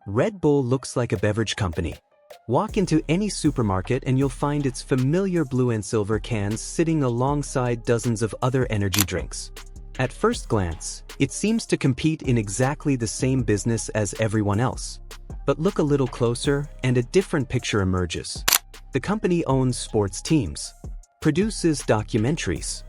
Red Bull looks like a beverage company. Walk into any supermarket and you'll find its familiar blue and silver cans sitting alongside dozens of other energy drinks. At first glance, it seems to compete in exactly the same business as everyone else. But look a little closer and a different picture emerges. The company owns sports teams, produces documentaries,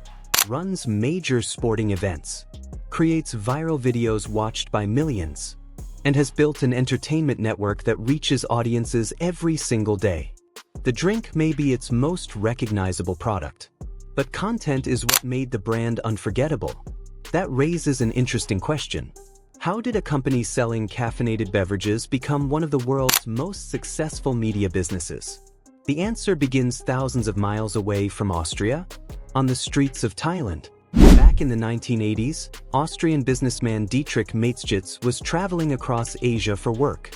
runs major sporting events, creates viral videos watched by millions, and has built an entertainment network that reaches audiences every single day. The drink may be its most recognizable product, but content is what made the brand unforgettable. That raises an interesting question. How did a company selling caffeinated beverages become one of the world's most successful media businesses? The answer begins thousands of miles away from Austria, on the streets of Thailand. Back in the 1980s, Austrian businessman Dietrich Mateschitz was traveling across Asia for work.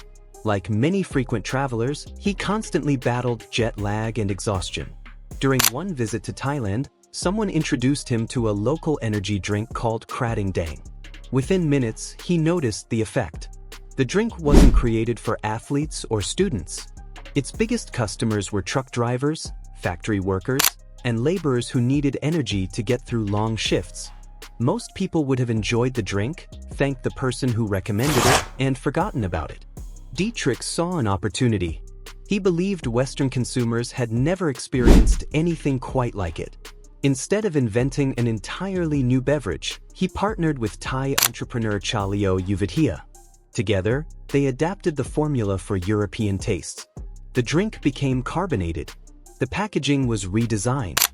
Like many frequent travelers, he constantly battled jet lag and exhaustion. During one visit to Thailand, someone introduced him to a local energy drink called Krating Dang. Within minutes, he noticed the effect. The drink wasn't created for athletes or students. Its biggest customers were truck drivers, factory workers, and laborers who needed energy to get through long shifts. Most people would have enjoyed the drink, thanked the person who recommended it, and forgotten about it. Dietrich saw an opportunity. He believed Western consumers had never experienced anything quite like it. Instead of inventing an entirely new beverage, he partnered with Thai entrepreneur Chaleo Yuvitia. Together, they adapted the formula for European tastes. The drink became carbonated. The packaging was redesigned.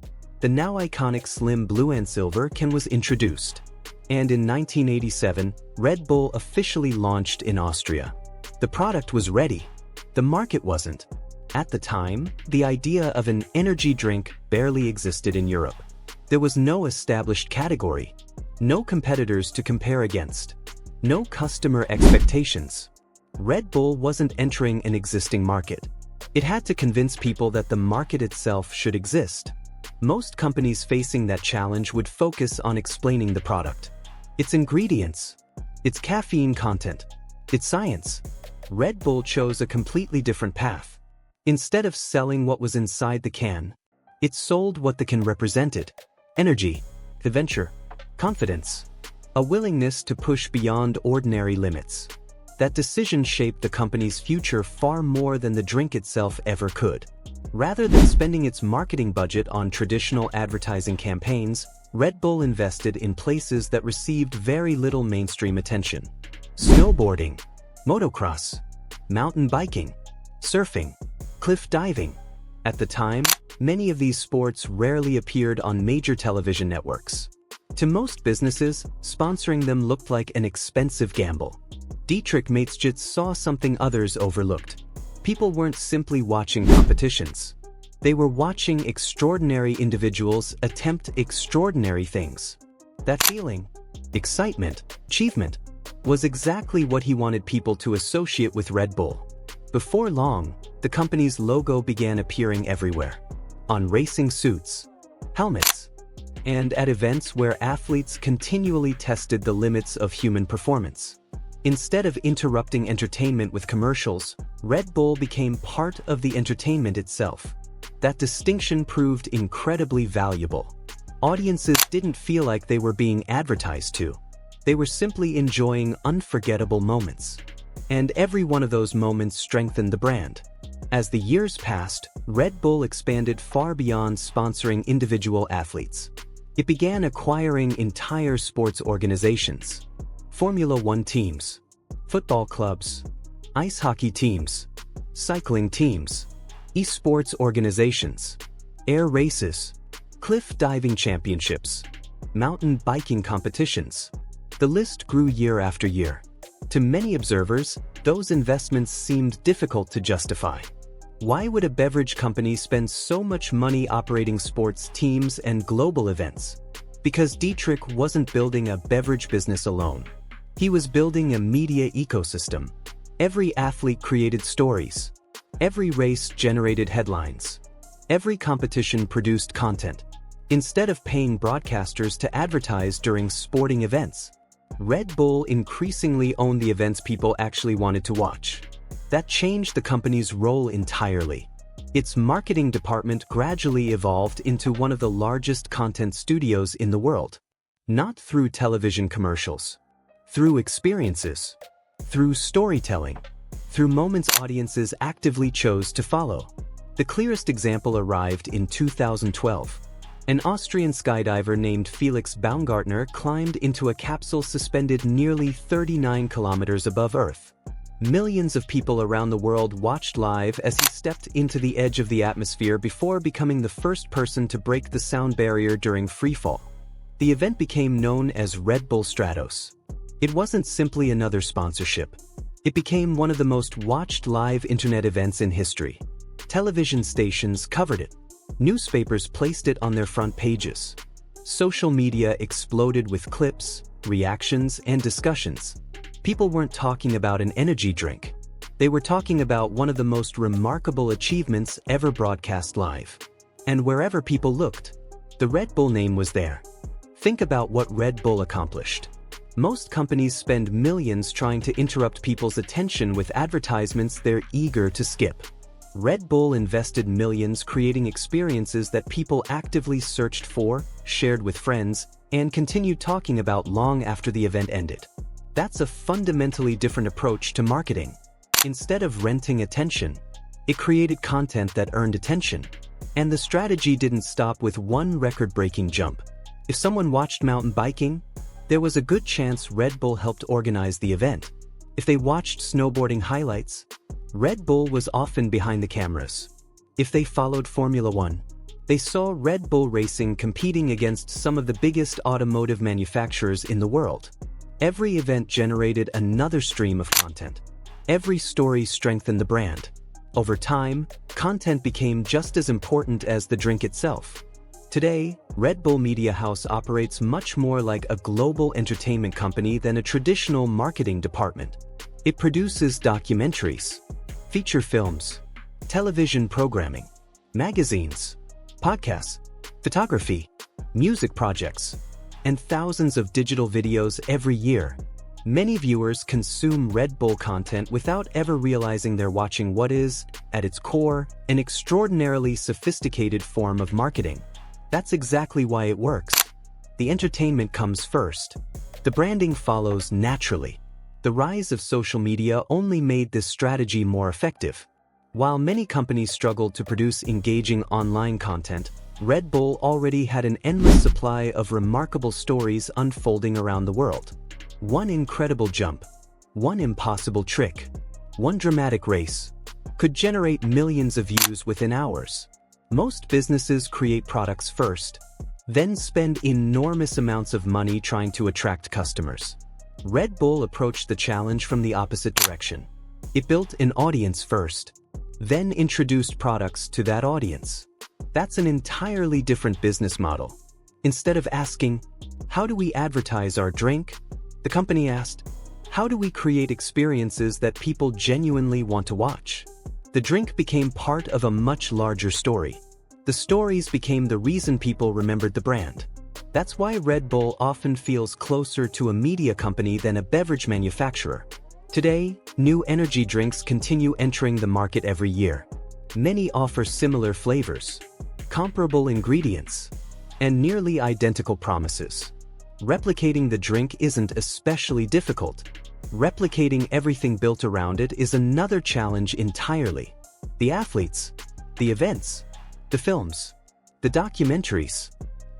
The now iconic slim blue and silver can was introduced. And in 1987, Red Bull officially launched in Austria. The product was ready. The market wasn't. At the time, the idea of an energy drink barely existed in Europe. There was no established category, no competitors to compare against, no customer expectations. Red Bull wasn't entering an existing market. It had to convince people that the market itself should exist. Most companies facing that challenge would focus on explaining the product, its ingredients, its caffeine content, its science. Red Bull chose a completely different path. Instead of selling what was inside the can, it sold what the can represented: energy, adventure, confidence, a willingness to push beyond ordinary limits. That decision shaped the company's future far more than the drink itself ever could. Rather than spending its marketing budget on traditional advertising campaigns, Red Bull invested in places that received very little mainstream attention: snowboarding, motocross, mountain biking, surfing, cliff diving. At the time, many of these sports rarely appeared on major television networks. To most businesses, sponsoring them looked like an expensive gamble. Dietrich Mateschitz saw something others overlooked. People weren't simply watching competitions. They were watching extraordinary individuals attempt extraordinary things. That feeling, excitement, achievement, was exactly what he wanted people to associate with Red Bull. Before long, the company's logo began appearing everywhere. On racing suits, helmets, and at events where athletes continually tested the limits of human performance. Instead of interrupting entertainment with commercials, Red Bull became part of the entertainment itself. That distinction proved incredibly valuable. Audiences didn't feel like they were being advertised to. They were simply enjoying unforgettable moments. And every one of those moments strengthened the brand. As the years passed, Red Bull expanded far beyond sponsoring individual athletes. It began acquiring entire sports organizations. Formula One teams, football clubs, ice hockey teams, cycling teams, esports organizations, air races, cliff diving championships, mountain biking competitions. The list grew year after year. To many observers, those investments seemed difficult to justify. Why would a beverage company spend so much money operating sports teams and global events? Because Dietrich wasn't building a beverage business alone. He was building a media ecosystem. Every athlete created stories. Every race generated headlines. Every competition produced content. Instead of paying broadcasters to advertise during sporting events, Red Bull increasingly owned the events people actually wanted to watch. That changed the company's role entirely. Its marketing department gradually evolved into one of the largest content studios in the world. Not through television commercials, through experiences, through storytelling, through moments audiences actively chose to follow. The clearest example arrived in 2012. An Austrian skydiver named Felix Baumgartner climbed into a capsule suspended nearly 39 kilometers above Earth. Millions of people around the world watched live as he stepped into the edge of the atmosphere before becoming the first person to break the sound barrier during freefall. The event became known as Red Bull Stratos. It wasn't simply another sponsorship. It became one of the most watched live internet events in history. Television stations covered it. Newspapers placed it on their front pages. Social media exploded with clips, reactions, and discussions. People weren't talking about an energy drink. They were talking about one of the most remarkable achievements ever broadcast live. And wherever people looked, the Red Bull name was there. Think about what Red Bull accomplished. Most companies spend millions trying to interrupt people's attention with advertisements they're eager to skip. Red Bull invested millions creating experiences that people actively searched for, shared with friends, and continued talking about long after the event ended. That's a fundamentally different approach to marketing. Instead of renting attention, it created content that earned attention. And the strategy didn't stop with one record-breaking jump. If someone watched mountain biking, there was a good chance Red Bull helped organize the event. If they watched snowboarding highlights, Red Bull was often behind the cameras. If they followed Formula One, they saw Red Bull Racing competing against some of the biggest automotive manufacturers in the world. Every event generated another stream of content. Every story strengthened the brand. Over time, content became just as important as the drink itself. Today, Red Bull Media House operates much more like a global entertainment company than a traditional marketing department. It produces documentaries, feature films, television programming, magazines, podcasts, photography, music projects, and thousands of digital videos every year. Many viewers consume Red Bull content without ever realizing they're watching what is, at its core, an extraordinarily sophisticated form of marketing. That's exactly why it works. The entertainment comes first. The branding follows naturally. The rise of social media only made this strategy more effective. While many companies struggled to produce engaging online content, Red Bull already had an endless supply of remarkable stories unfolding around the world. One incredible jump, one impossible trick, one dramatic race could generate millions of views within hours. Most businesses create products first, then spend enormous amounts of money trying to attract customers. Red Bull approached the challenge from the opposite direction. It built an audience first, then introduced products to that audience. That's an entirely different business model. Instead of asking, "How do we advertise our drink?" the company asked, "How do we create experiences that people genuinely want to watch?" The drink became part of a much larger story. The stories became the reason people remembered the brand. That's why Red Bull often feels closer to a media company than a beverage manufacturer. Today, new energy drinks continue entering the market every year. Many offer similar flavors, comparable ingredients, and nearly identical promises. Replicating the drink isn't especially difficult. Replicating everything built around it is another challenge entirely. The athletes, the events, the films, the documentaries,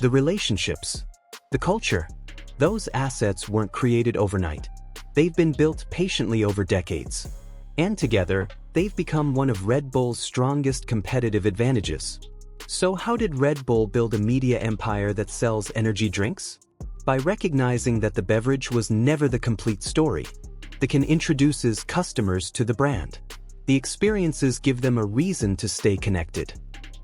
the relationships, the culture. Those assets weren't created overnight. They've been built patiently over decades. And together, they've become one of Red Bull's strongest competitive advantages. So how did Red Bull build a media empire that sells energy drinks? By recognizing that the beverage was never the complete story. The can introduces customers to the brand. The experiences give them a reason to stay connected.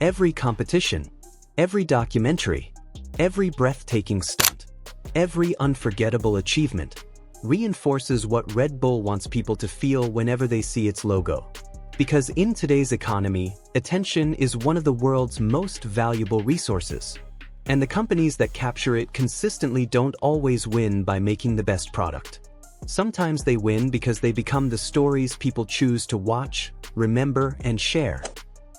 Every competition, every documentary, every breathtaking stunt, every unforgettable achievement reinforces what Red Bull wants people to feel whenever they see its logo. Because in today's economy, attention is one of the world's most valuable resources. And the companies that capture it consistently don't always win by making the best product. Sometimes they win because they become the stories people choose to watch, remember, and share.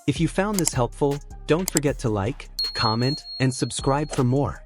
If you found this helpful, don't forget to like, comment, and subscribe for more.